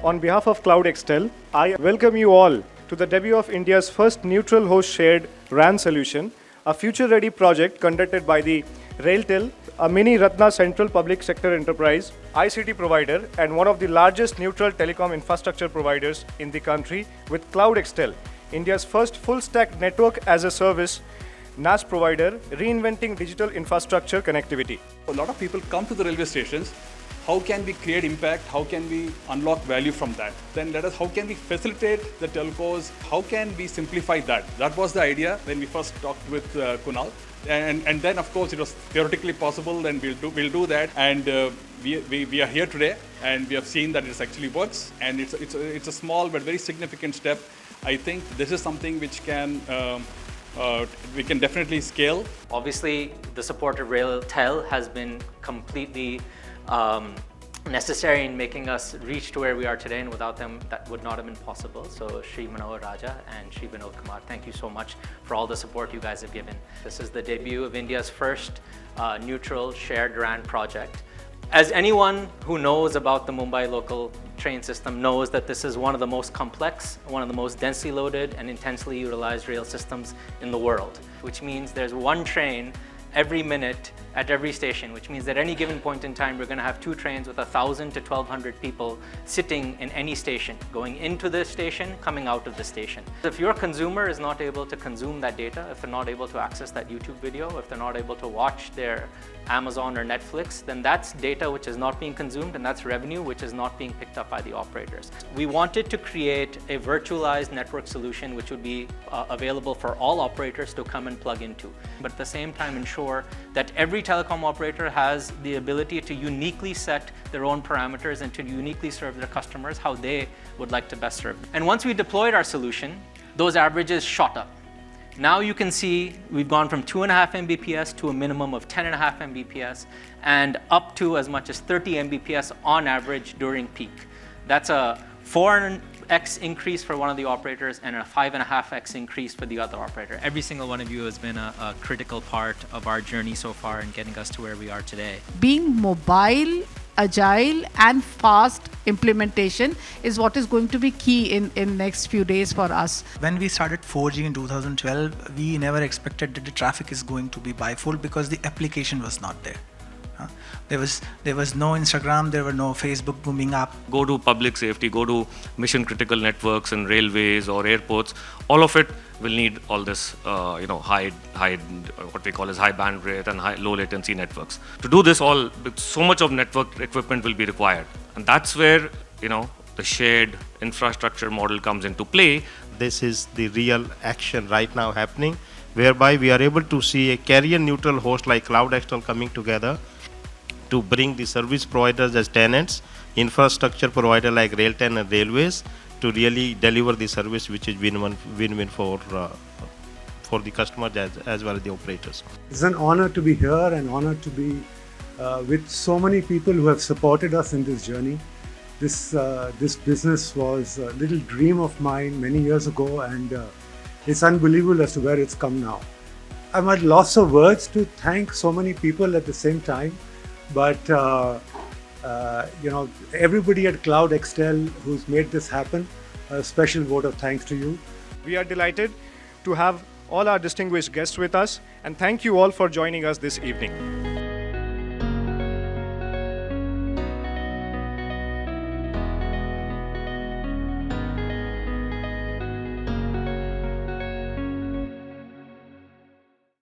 On behalf of CloudExtel, I welcome you all to the debut of India's first neutral host shared RAN solution, a future-ready project conducted by the RailTel, a mini Ratna Central public sector enterprise, ICT provider, and one of the largest neutral telecom infrastructure providers in the country with CloudExtel, India's first full-stack network as a service NAS provider, reinventing digital infrastructure connectivity. A lot of people come to the railway stations. How can we create impact? How can we unlock value from that? Then how can we facilitate the telcos? How can we simplify that? That was the idea when we first talked with Kunal. And then of course it was theoretically possible, and we'll do that. And we are here today, and we have seen that it actually works. And it's a small but very significant step. I think this is something which we can definitely scale. Obviously, the support of RailTel has been completely necessary in making us reach to where we are today, and without them, that would not have been possible. So Shri Manohar Raja and Shri Vinod Kumar, thank you so much for all the support you guys have given. This is the debut of India's first neutral shared RAN project. As anyone who knows about the Mumbai local train system knows, that this is one of the most complex, one of the most densely loaded and intensely utilized rail systems in the world, which means there's one train every minute at every station, which means at any given point in time, we're going to have two trains with 1,000 to 1,200 people sitting in any station, going into the station, coming out of the station. If your consumer is not able to consume that data, if they're not able to access that YouTube video, if they're not able to watch their Amazon or Netflix, then that's data which is not being consumed, and that's revenue which is not being picked up by the operators. We wanted to create a virtualized network solution which would be available for all operators to come and plug into, but at the same time ensure that every telecom operator has the ability to uniquely set their own parameters and to uniquely serve their customers how they would like to best serve them. And once we deployed our solution, those averages shot up. Now you can see we've gone from 2.5 Mbps to a minimum of 10.5 Mbps and up to as much as 30 Mbps on average during peak. That's a 4x increase for one of the operators and a 5.5x increase for the other operator. Every single one of you has been a critical part of our journey so far in getting us to where we are today. Being mobile, agile and fast implementation is what is going to be key in next few days for us. When we started 4G in 2012, we never expected that the traffic is going to be bifold because the application was not there. There was no Instagram, there were no Facebook booming up. Go to public safety, go to mission critical networks and railways or airports, all of it will need all this high what we call as high bandwidth and low latency networks. To do this all, so much of network equipment will be required, and that's where the shared infrastructure model comes into play. This is the real action right now happening, whereby we are able to see a carrier neutral host like CloudExtel coming together to bring the service providers as tenants, infrastructure provider like RailTel and railways, to really deliver the service which is win-win for the customers as well as the operators. It's an honor to be here, and honor to be with so many people who have supported us in this journey. This business was a little dream of mine many years ago, and it's unbelievable as to where it's come now. I'm at loss of words to thank so many people at the same time, but everybody at CloudExtel who's made this happen, a special vote of thanks to you. We are delighted to have all our distinguished guests with us, and thank you all for joining us this evening.